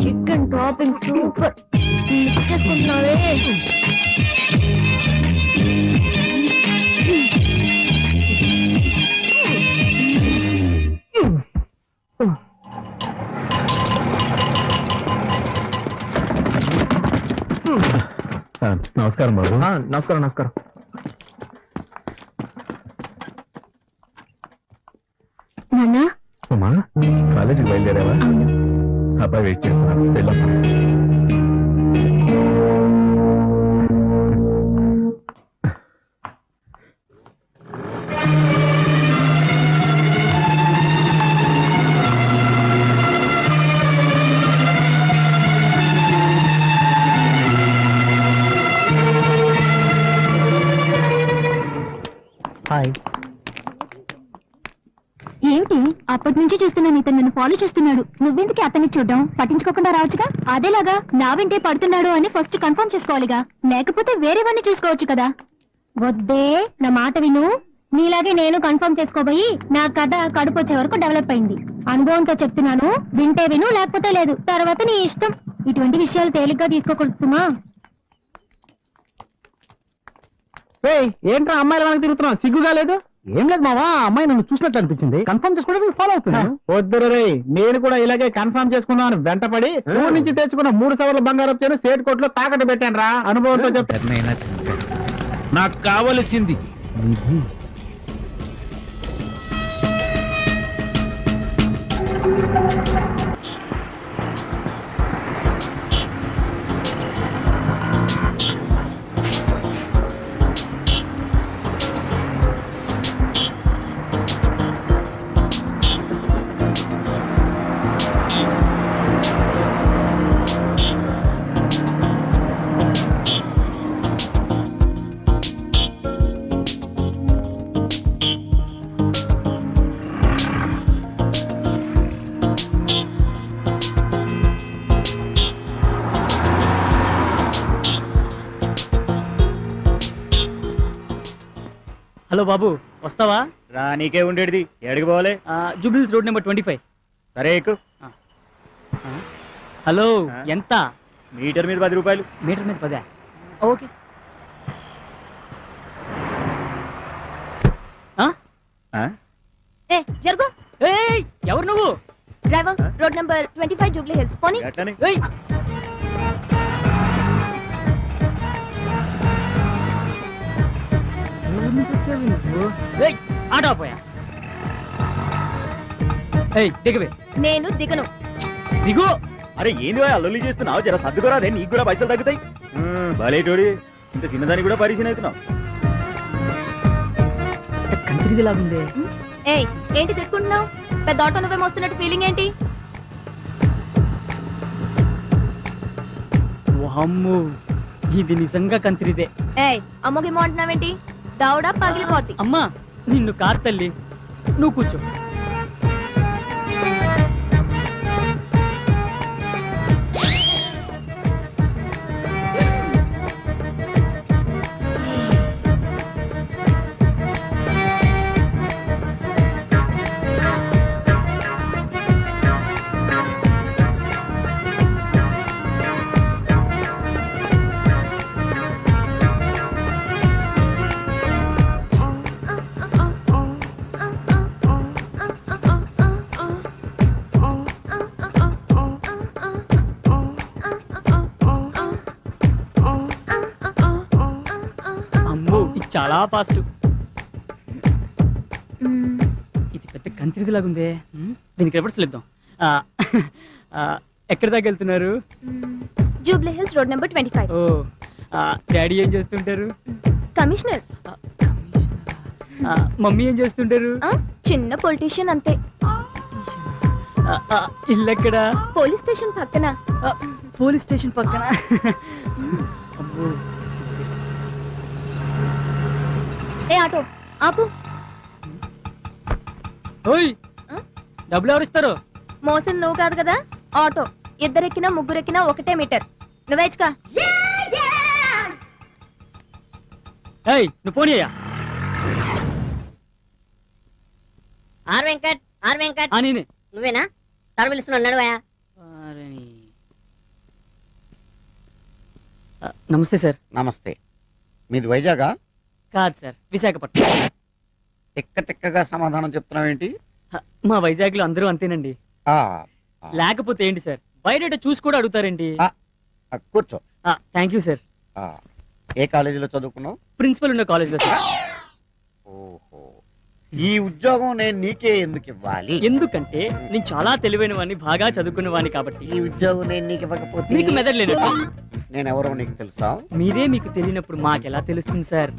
Chicken topping super. Mix చేసుకుంటున్నావే. నమస్కారం బాబు. నమస్కారం. నమస్కారం. నాన్నా, అమ్మా, కాలేజీకి బయలుదేరావా? అబ్బాయి వెయిట్ చేస్తున్నాను, వెళ్ళమ్మా. హాయ్. ఏమిటి అప్పటి నుంచి చూస్తున్నాను, ఇతను నన్ను ఫాలో చేస్తున్నాడు. నువ్వెందుకు అతన్ని చూడడం? పట్టించుకోకుండా రావచ్చుగా. అదేలాగా నా వెంటే పడుతున్నాడు అని ఫస్ట్ కన్ఫర్మ్ చేసుకోవాలిగా, లేకపోతే వేరేవాడిని చూసుకోవచ్చు కదా. వద్దే, నా మాట విను. నీలాగే నేను కన్ఫర్మ్ చేసుకోబోయి నా కథ కడుపు వచ్చే వరకు డెవలప్ అయింది. అనుభవంతో చెప్తున్నాను, వింటే విను, లేకపోతే లేదు. తర్వాత నీ ఇష్టం. ఇటువంటి విషయాలు తేలిగ్గా తీసుకోకూడదు సుమా. ఏంట్రా అమ్మాయిల వెనక తిరుగుతున్నావు? సిగ్గుగా లేదు? ఏం లేదు మావా, అమ్మాయి నన్ను చూసినట్టు అనిపించింది, కన్ఫర్మ్ చేసుకోవడానికి ఫాలో అవుతున్నాను. వద్దురు రే, నేను కూడా ఇలాగే కన్ఫర్మ్ చేసుకున్నాను. వెంటపడి ఊరి నుంచి తెచ్చుకున్న 3 సవర్ల బంగారం చేను సేట్ కోట్లో తాకట్టు పెట్టాను రా. అనుభవంతో చెప్తాను. నాకు కావలసింది హలో బాబు, వస్తావా? రా, నీకే ఉండేది. ఎక్కడికి పోవాలి? జూబ్లీస్ రోడ్ నెంబర్ 25. సరే ఎక్కు. హలో, ఎంత? మీటర్ మీద 10 రూపాయలు. మీటర్ మీద 10. ఓకే. జరుగు. ఎవరు నువ్వు? Driver, road number 25 Jubilee hills పోనీ. ఆటో పోయా. ఏయ్ దిగవే. నేను దిగను. దిగు. అరే ఏంది అల్లొల్లి చేస్తున్నావు, జర సర్దుకోరాదే, నీకు కూడా పైసలు తగ్గుతాయి. బాలేటోడి, ఇంత చిన్నదానికి కూడా పరిచయం అవుతున్నావు. కంచిది లాగుందే. ఏయ్ ఏంటి తిట్టుకుంటున్నావు? పెద్ద ఆటో నువ్వే మోస్తున్నట్టు ఫీలింగ్ ఏంటి? వామ్మో, ఇది నిజంగా కంత్రిదే. ఏయ్ అమ్మకి అంటున్నావేంటి? దౌడా పగిలిపోద్ది. అమ్మా నిన్ను కాదు తల్లి, నువ్వు కూర్చో. అమ్మో ఇది చాలా ఫాస్ట్. ఇది పెద్ద కంత్రిది లాగుందే. దీనికి రివర్స్ ఇద్దాం. ఎక్కడి దాకా వెళ్తున్నారు? Jubilee hills road number 25. ఓ డాడీ ఏం చేస్తుంటారు? కమిషనర్. మమ్మీ ఏం చేస్తుంటారు? చిన్న పొలిటీషియన్ అంతే. ఇల్లు ఎక్కడ? పోలీస్ స్టేషన్ పక్కన. పోలీస్ స్టేషన్ పక్కన. అమ్మో. ఏ ఆటో ఆపు. ఓయ్ డబ్బులు ఎవరు ఇస్తారు? మోసింది నువ్వు కాదు కదా, ఆటో. ఇద్దరెక్కినా ముగ్గురెక్కినా ఒకటే మీటర్. నువ్వేచ్చుకా. ఏయ్ నువ్వు పోనీ అయ్యా. ఆర్ వెంకట్ నేనే. నువ్వేనా? తర పిలుస్తున్నాడు, నడువయా. నమస్తే సార్. నమస్తే. మీది వైజాగా? కాదు సార్, విశాఖపట్నం. తిక్కగా సమాధానం చెప్తున్నావేంటి? మా వైజాగ్ లో అందరూ అంతేనండి. లేకపోతే ఏంటి సార్, బయట చూసి కూడా అడుగుతారేంటి? కూర్చో. Thank you sir. ఏ కాలేజీలో చదువుకున్నావు? ప్రిన్సిపల్ ఉన్న కాలేజీలో సార్. ఓహో, ఈ ఉద్యోగం నేను నీకే ఎందుకు ఇవ్వాలి? ఎందుకంటే నేను చాలా తెలివైన వాడిని, బాగా చదువుకున్న వాడిని కాబట్టి. ఈ ఉద్యోగం నేను నీకు ఇవ్వకపోతే మీకు మెదడు నేను ఎవరో నీకు తెలుసా? మీరే మీకు తెలియనప్పుడు మాకెలా తెలుస్తుంది సార్?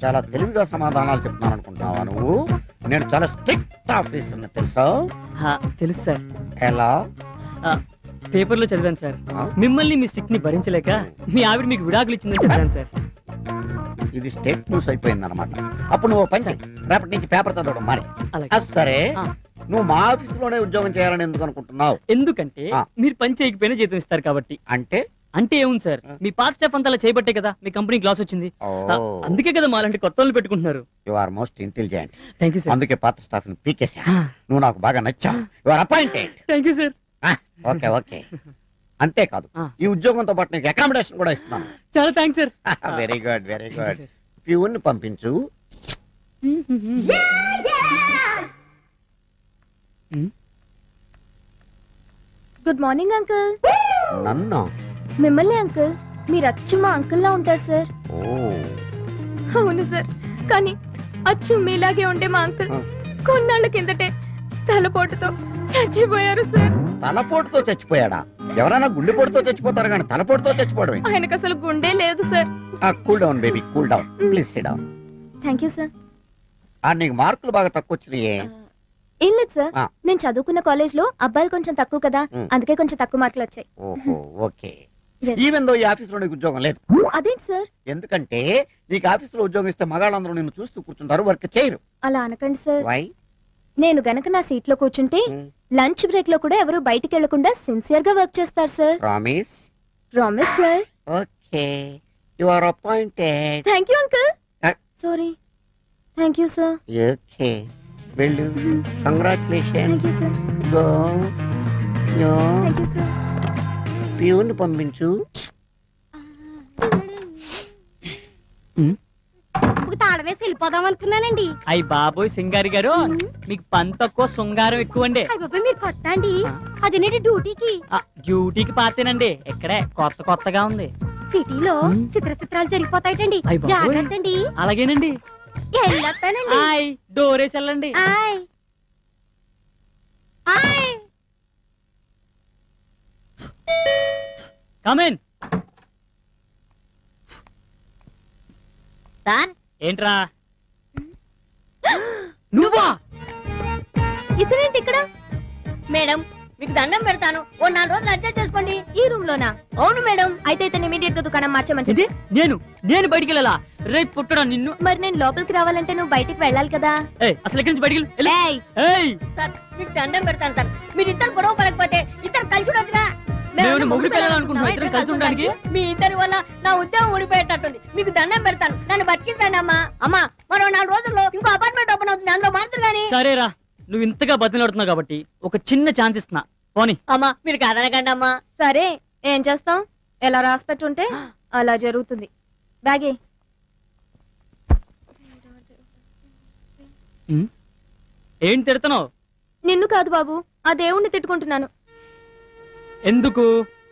చాలా తెలివిగా సమాధానాలు చెప్తున్నాను అనుకుంటున్నావా నువ్వు? నేను చాలా స్ట్రిక్ట్ ఆఫీసర్ని, తెలుసా? తెలుసు సార్. ఎలా? పేపర్లో చదివాను సార్. మిమ్మల్ని మీ స్టిక్ ని భరించలేక మీ ఆవిడ మీకు విడాకులు ఇచ్చిందని చదివాను సార్. ఇది స్టేట్ న్యూస్ అయిపోయింది అనమాట. అప్పుడు నువ్వు పని చెయ్, రేపటి నుంచి పేపర్ చదవడం మరి. సరే, నువ్వు మా ఆఫీసులోనే ఉద్యోగం చేయాలని ఎందుకు అనుకుంటున్నావు? ఎందుకంటే మీరు పని చేయకపోయినా జీతం ఇస్తారు కాబట్టి. అంటే ఏముంది సార్, మీ పాత స్టాఫ్ అంతా అలా చేయబట్టే కదా మీ కంపెనీ గ్లాస్ వచ్చింది. అందుకే కదా మాలాంటి కొత్త వాళ్ళు పెట్టుకుంటున్నారు. You are most intelligent. Thank you sir. అందుకే పాత స్టాఫ్ ని పీకేసా. నువ్వు నాకు బాగా నచ్చావు. You are appointed. Thank you sir. Okay. అంతేకాదు, ఈ ఉద్యోగంతో పాటు నీకు అకామిడేషన్ కూడా ఇస్తున్నాను. చాలా thanks sir. Very good. Peon ని పంపించు. Good morning uncle. నన్ను? మిమ్మల్ని అంకుల్. మీరు అచ్చు మా అంకుల్ లా ఉంటారు సార్. అవును సార్, కానీ అచ్చు మీలాగే ఉండే మా అంకుల్ కొన్నాళ్ళ కిందటే తలపోటుతో చచ్చిపోయారు సార్. తలపోటుతో చచ్చిపోయాడా? ఎవరైనా గుండెపోటుతో చచ్చిపోతారు కానీ తలపోటుతో చచ్చిపోవడం ఏంటి? ఆయనకు అసలు గుండె లేదు sir. Cool down baby, cool down. Please SIT down. Thank you sir. నీకు మార్కులు బాగా తక్కువ వచ్చినాయే? ఏం లేదు సార్, నేను చదువుకున్న కాలేజ్ లో అబ్బాయిలు కొంచెం తక్కువ కదా, అందుకే కొంచెం తక్కువ మార్కులు వచ్చాయి. ఓహో, ఓకే. ఈవెన్ దో ఈ ఆఫీస్ లో నీకు ఉద్యోగం లేదు. అదేంటి సార్? ఎందుకంటే నీకు ఆఫీస్ లో ఉద్యోగం ఇస్తే మగాళ్ళందరూ నిన్ను చూస్తూ కూర్చుంటారు, వర్క్ చేయరు. అలా అనకండి సార్. వై? నేను గనక నా సీట్ లో కూర్చుంటే లంచ్ బ్రేక్ లో కూడా ఎవరు బయటికి వెళ్లకుండా సిన్సియర్ గా వర్క్ చేస్తారు sir. Promise? Promise sir. Okay, you are appointed. Thank you uncle. Sorry. Thank you sir. Okay, వెళ్ళు. Congratulations. Thank you sir. Go. Thank you sir. Peon పంపించు. తాళ వేసి వెళ్ళిపోదాం అనుకున్నానండి. అయ్యి బాబోయ్ సింగారి గారు, మీకు పని తక్కువ శృంగారం ఎక్కువ అండి. మీరు కొత్త అండి? అదేనండి డ్యూటీకి. డ్యూటీకి పాతేనండి, ఇక్కడే కొత్తగా ఉంది. సిటీలో చిత్రాలు జరిగిపోతాయిటండి, జాగ్రత్త అండి. అలాగేనండి. డోరేసి వెళ్ళండి. కమేన్. సార్ ఏంట్రా నువ్వా? ఇతనేంటి ఇక్కడ? మేడం మీకు దండం పెడతాను, ఓ 4 రోజులు అడ్జస్ట్ చేసుకోండి. ఈ రూమ్ లోనా? అవును మేడం. అయితే ఇతను ఇమీడియట్ గా దుకాణం మార్చమని చెప్పి. నేను బయటికి వెళ్ళాలా? రేపు పుట్టడా నిన్ను. మరి నేను లోపలికి రావాలంటే నువ్వు బయటికి వెళ్ళాలి కదా. అసలు ఎక్కడి నుంచి బయటికి వెళ్ళు. ఏయ్ సార్ మీకు దండం పెడతాను సార్, మీరు ఇద్దరు గొడవ పడకపోతే ఇద్దరు కలిసి ఉండొచ్చుగా. నేను మొగుడు పిల్లలనుకుంటున్నా ఇద్దరం కలిసి ఉండడానికి. మీ ఇద్దరి వల్ల నా ఉద్యోగం ఊడిపోయేటట్టుంది. మీకు దండం పెడతాను, నన్ను బతికించండి అమ్మా. అమ్మా మరో 4 రోజుల్లో ఇంకో అపార్ట్మెంట్ ఓపెన్ అవుతుంది, అందులో మారుతుంది కానీ. సరేరా, నువ్వు ఇంతగా బతిలాడుతున్నావు కాబట్టి ఒక చిన్న ఛాన్స్ ఇస్తున్నా, పోనీ. అమ్మా మీరు కాదనకండి అమ్మా. సరే ఏం చేస్తాం, ఎలా రాసి పెట్టుంటే అలా జరుగుతుంది. బ్యాగే. ఏం తిడుతున్నావు? నిన్ను కాదు బాబు, ఆ దేవుణ్ణి తిట్టుకుంటున్నాను. ఎందుకు?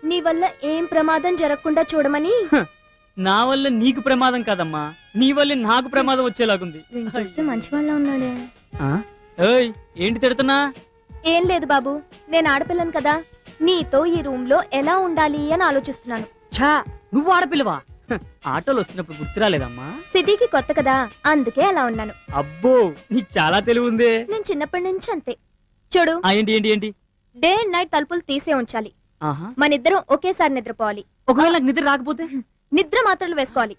నీ వల్ల ఏం ప్రమాదం జరగకుండా చూడమని. నా వల్ల నీకు ప్రమాదం కాదమ్మా, నీ వల్ల నాకు ప్రమాదం వచ్చేలాగుంది. చూస్తే మంచి వాళ్ళ ఉన్నాడే. ఏయ్, ఏంటి తిడుతున్నా? ఏం లేదు బాబు, నేను ఆడపిల్లను కదా, నీతో ఈ రూమ్ లో ఎలా ఉండాలి అని ఆలోచిస్తున్నాను. ఛా, నువ్వు ఆడపిల్లవా? ఆటోలు వస్తున్నప్పుడు గుర్తు రాలేదమ్మా? సిటీకి కొత్త కదా, అందుకే అలా ఉన్నాను. అబ్బో, నీకు చాలా తెలివి ఉందే. నేను చిన్నప్పటి నుంచి అంతే. చూడు, ఏంటి ఏంటి ఏంటి? డే అండ్ నైట్ తలుపులు తీసే ఉంచాలి. ఆహా. మనిద్దరం ఒకేసారి నిద్రపోవాలి. ఒకవేళ నాకు నిద్ర రాకపోతే? నిద్ర మాత్రలు వేసుకోవాలి.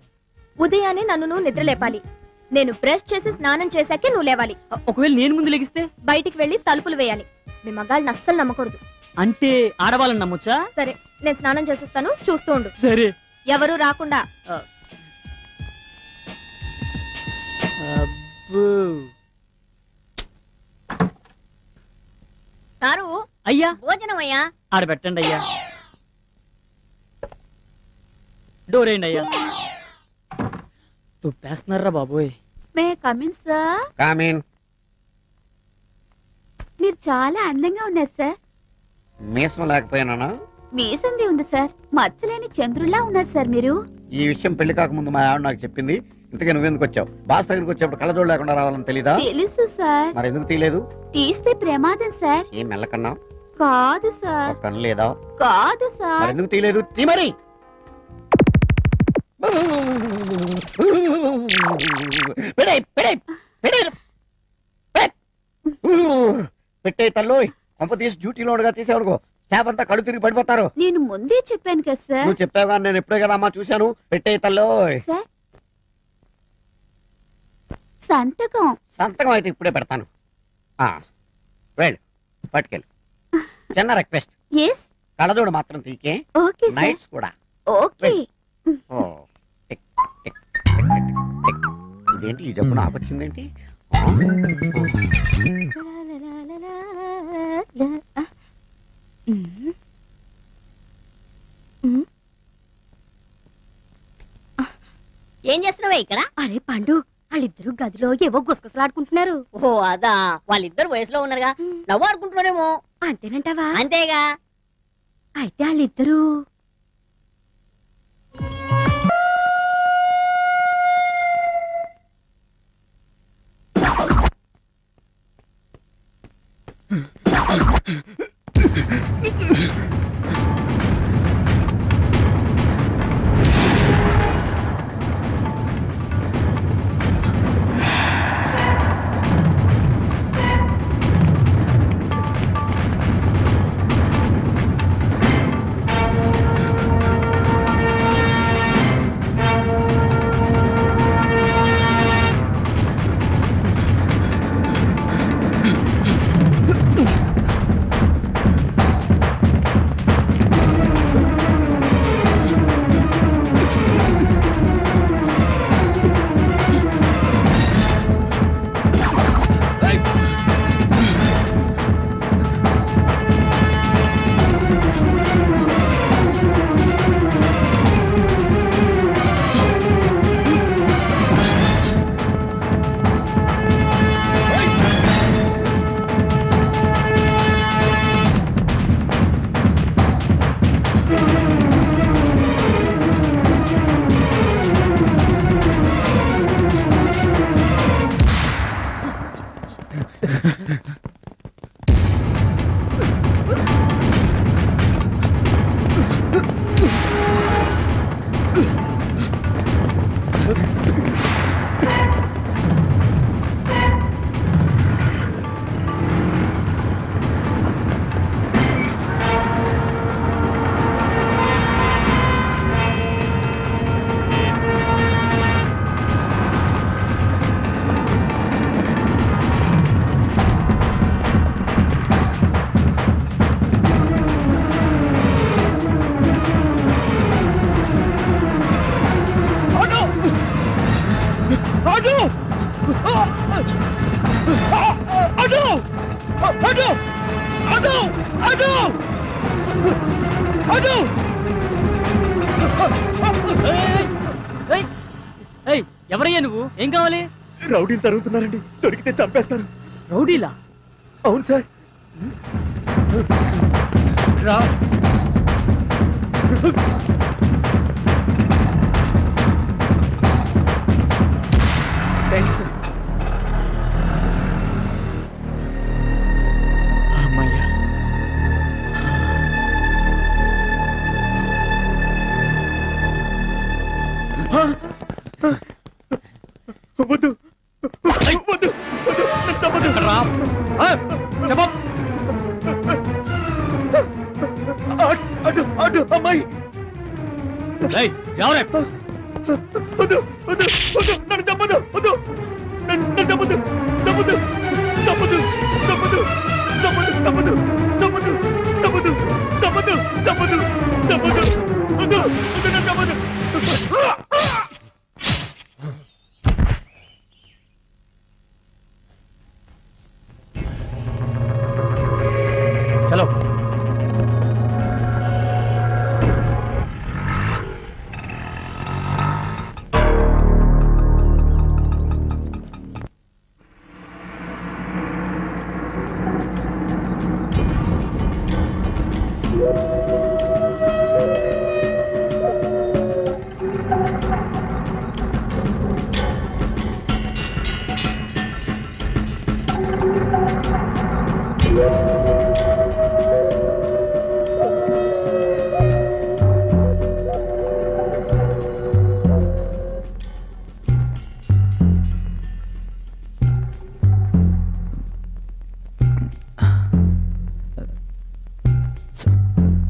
ఉదయాన్నే నన్ను నువ్వు నిద్ర లేపాలి. నేను బ్రష్ చేసి స్నానం చేశాకే నువ్వు లేవాలి. ఒకవేళ నేను ముందు లెగిస్తే? బయటికి వెళ్లి తలుపులు వేయాలి. మీ మగాళ్ళని అస్సలు నమ్మకూడదు. అంటే ఆడవాళ్ళని నమ్మొచ్చా? సరే, నేను స్నానం చేసిస్తాను, చూస్తూ ఉండు. సరే. ఎవరు రాకుండా. అబ్బో. సారు అయ్యా, భోజనం అయ్యా. ఆడ పెట్టండి అయ్యా. డోర్ వేయండి అయ్యా. తుప్పేస్తున్నారా బాబోయ్. May come in sir. కామీన్. మీరు చాలా అందంగా ఉన్నారు సార్. మీసం లేకపోయినా మీసంది ఉంది సార్, మచ్చలేని చంద్రుల్లా ఉన్నారు సార్ మీరు. ఈ విషయం పెళ్లి కాకముందు మా ఆవిడ నాకు చెప్పింది. ఇంతకీ నువ్వెందుకు వచ్చావు? బాస్ దగ్గరికి వచ్చేప్పుడు కళ్ళజోడు లేకుండా రావాలని తెలీదా? తెలుసు సార్. మరి ఎందుకు తీయలేదు? తీస్తే ప్రమాదం సార్. ఏం మెల్లకన్నా? కాదు సార్. కన్ను లేదా? కాదు మరి సార్. ఎందుకు తీయలేదు? తీ మరి. పెట్టే తల్లోయ్, కొంప తీసి డ్యూటీలో ఉండగా తీసేవనుకో, స్టాఫ్ అంతా కళ్ళు తిరిగి పడిపోతారు. నేను ముందే చెప్పాను కదా సార్. నువ్వు చెప్పావు కానీ నేను ఎప్పుడే కదా అమ్మా చూశాను. పెట్టే తల్లోయ్. సార్ సంతకం. సంతకం అయితే ఇప్పుడే పెడతాను. వెళ్ళు, పట్టుకెళ్ళు. చిన్న రిక్వెస్ట్, ఎస్. కళ్ళజోడు మాత్రం తీకే. Okay sir. నైట్స్ కూడా. Okay. Oh, tick, tick, tick, tick, tick. ఇదేంటి ఈ జబ్బు నాకు వచ్చిందేంటి? ఏం చేస్తున్నావే ఇక్కడ? అరే పండు, వాళ్ళిద్దరు గదిలో ఏవో గుసగుసలాడుకుంటున్నారు. ఓ అదా, వాళ్ళిద్దరు వయసులో ఉన్నారుగా, నవ్వు ఆడుకుంటున్నారేమో. అంతేనంటావా? అంతేగా. అయితే వాళ్ళిద్దరూ అదో అదో అదో అదో ఎవరయ్యా నువ్వు? ఏం కావాలి? రౌడీలు తరుగుతున్నారండి, దొరికితే చంపేస్తారు. రౌడీలా? అవును సార్. రా. Thank you sir. అమ్మయ్యా. వద్దు వద్దు వద్దు చెప్పదు రా. చెప్ప అటు అటు అమ్మాయి. వద్దు వద్దు వద్దు నన్ను చెప్పదు. వద్దు నన్ను చెప్పదు చెప్పదు చెప్పదు చెప్పదు చెప్పదు చెప్పదు చెప్పదు చెప్పదు చెప్పదు చెప్పదు చెప్పదు వద్దు వద్దు నన్ను చెప్పదు. చలో.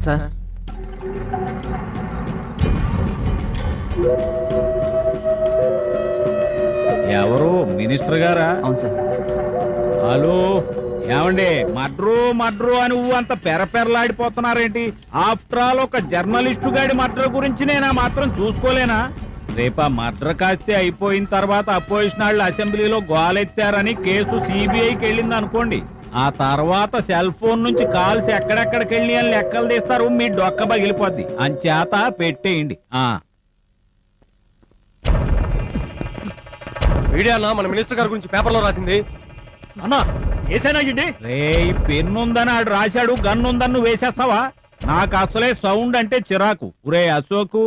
సార్, ఎవరు మినిస్టర్ గారా? అవును సార్. హలో, ఏమండి? మడ్రు అని అంత పెరపెరలాడిపోతున్నారేంటి? ఆఫ్టర్ ఆల్ ఒక జర్నలిస్టు గాడి మర్డర్ గురించి నేనా మాత్రం చూసుకోలేనా? రేపా మర్డర్ కాస్తే అయిపోయిన తర్వాత అపోజిషన్ వాళ్ళు అసెంబ్లీలో గోలెత్తారని కేసు సిబిఐకి వెళ్ళింది అనుకోండి, ఆ తర్వాత సెల్ ఫోన్ నుంచి కాల్స్ ఎక్కడెక్కడికి వెళ్ళి అని లెక్కలు తీస్తారు, మీ డొక్క పగిలిపోద్ది. అంచేత పెట్టేయండి. మీడియా అన్న మన మినిస్టర్ గారి గురించి పేపర్లో రాసింది. అన్నా ఏసైనాయండి. రే, పెన్నుందని ఆడు రాశాడు, గన్నుందని నువ్వు వేసేస్తావా? నాకు అసలే సౌండ్ అంటే చిరాకు. ఒరే అశోకు,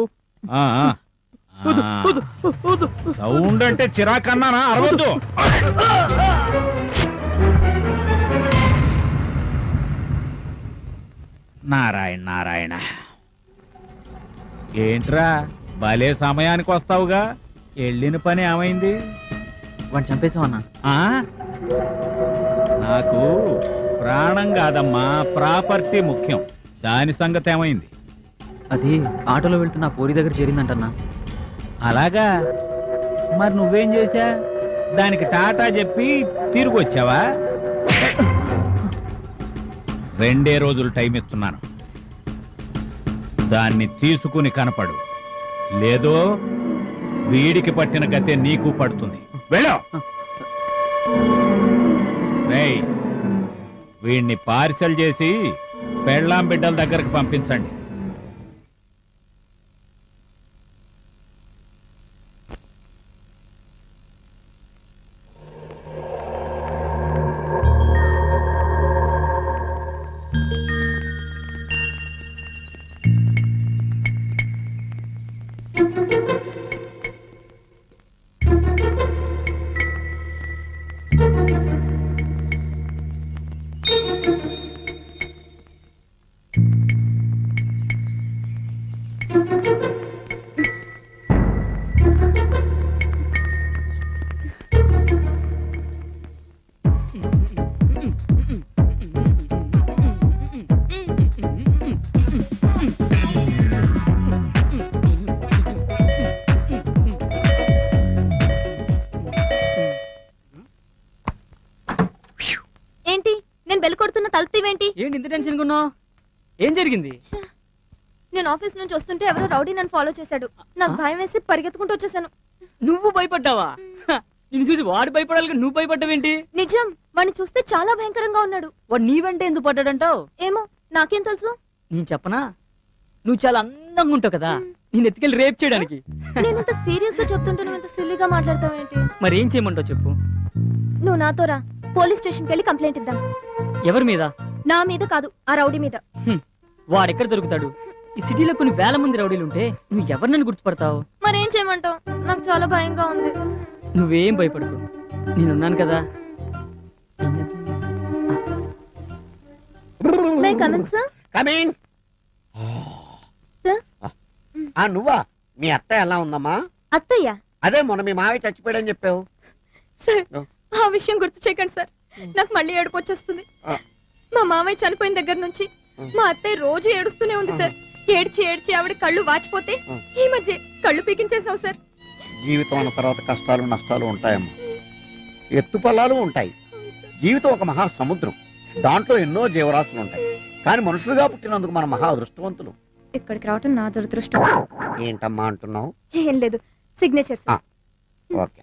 సౌండ్ అంటే చిరాకు అన్నానా? అరవద్దు. నారాయణ నారాయణ. ఏంట్రా భలే సమయానికి వస్తావుగా? వెళ్ళిన పని ఏమైంది? వాడిని చంపేసావన్నా? నాకు ప్రాణం కాదమ్మా, ప్రాపర్టీ ముఖ్యం. దాని సంగతి ఏమైంది? అది ఆటోలో వెళ్తున్న పోరి దగ్గర చేరిందంటన్నా. అలాగా? మరి నువ్వేం చేశా? దానికి టాటా చెప్పి తిరిగి వచ్చావా? 2 రోజులు టైం ఇస్తున్నాను, దాన్ని తీసుకుని కనపడు. లేదో వీడికి పట్టిన గతే నీకు పడుతుంది. వెళ్ళు. రేయ్, వీడిని పార్సల్ చేసి పెళ్ళాం బిడ్డల దగ్గరకు పంపించండి. ఏంటి నేను బెల్ కొడుతున్న తలుపుతీవేంటి? ఏంటి ఇంత టెన్షన్ ఉన్నావు? ఏం జరిగింది? నేను ఆఫీస్ నుంచి వస్తుంటే ఎవరో రౌడీ నన్ను ఫాలో చేశాడు. నాకు భయం వేసి పరిగెత్తుకుంటూ వచ్చేసాను. నువ్వు భయపడ్డావా? నిన్ను చూసి వాడు భయపడాలి, నువ్వు భయపడ్డావేంటి? నిజం, వాడిని చూస్తే చాలా భయంకరంగా ఉన్నాడు. వాడు నీ వెంట ఎందుకు పడ్డాడంటావు? ఏమో నాకేం తెలుసు. నేను చెప్పనా, నువ్వు చాలా అందంగా ఉంటావు కదా, నేను ఎత్తుకెళ్ళి రేప్ చేయడానికి. నేను ఇంత సీరియస్ గా చెప్తుంటే నువ్వు ఇంత సిల్లీగా మాట్లాడతావు ఏంటి? మరి ఏం చేయమంటావు చెప్పు. నువ్వు నాతో రా, పోలీస్ స్టేషన్కి వెళ్ళి కంప్లైంట్ ఇద్దాం. ఎవరి మీద? నా మీద కాదు, ఆ రౌడీ మీద. వాడెక్కడ దొరుకుతాడు? ఈ సిటీలో కొన్ని వేల మంది రౌడీలు ఉంటే నువ్వు ఎవరినని గుర్తుపడతావు? మరేం చేయమంటావు? నాకు చాలా భయంగా ఉంది. నువ్వేం భయపడకు, నేనున్నాను కదా. May coming sir? కమింగ్. నువ్వా? మీ అత్తయ్య ఎలా ఉందమ్మా? అత్తయ్య? అదే మొన్న మీ మావి చచ్చిపోయాడని చెప్పావు. సార్ ఆ విషయం గుర్తు చేయకండి సార్, నాకు మళ్ళీ ఏడుపు వచ్చేస్తుంది. మా మామయ్య చనిపోయిన దగ్గర నుంచి మా అత్తయ్య రోజు ఏడుస్తూనే ఉంది సార్. ఏడ్చి ఏడ్చి ఆవిడ కళ్ళు వాచిపోతే ఈ మధ్య కళ్ళు పీకించేసావు సార్. జీవితం అన్న తర్వాత కష్టాలు నష్టాలు ఉంటాయమ్మా, ఎత్తుపల్లాలు ఉంటాయి. జీవితం ఒక మహా సముద్రం, దాంట్లో ఎన్నో జీవరాశులు ఉంటాయి. కానీ మనుషులుగా పుట్టినందుకు మన మహా అదృష్టవంతులు. ఇక్కడికి రావటం నా దురదృష్టం. ఏంటమ్మా అంటున్నావు? ఏం లేదు, సిగ్నేచర్. ఓకే.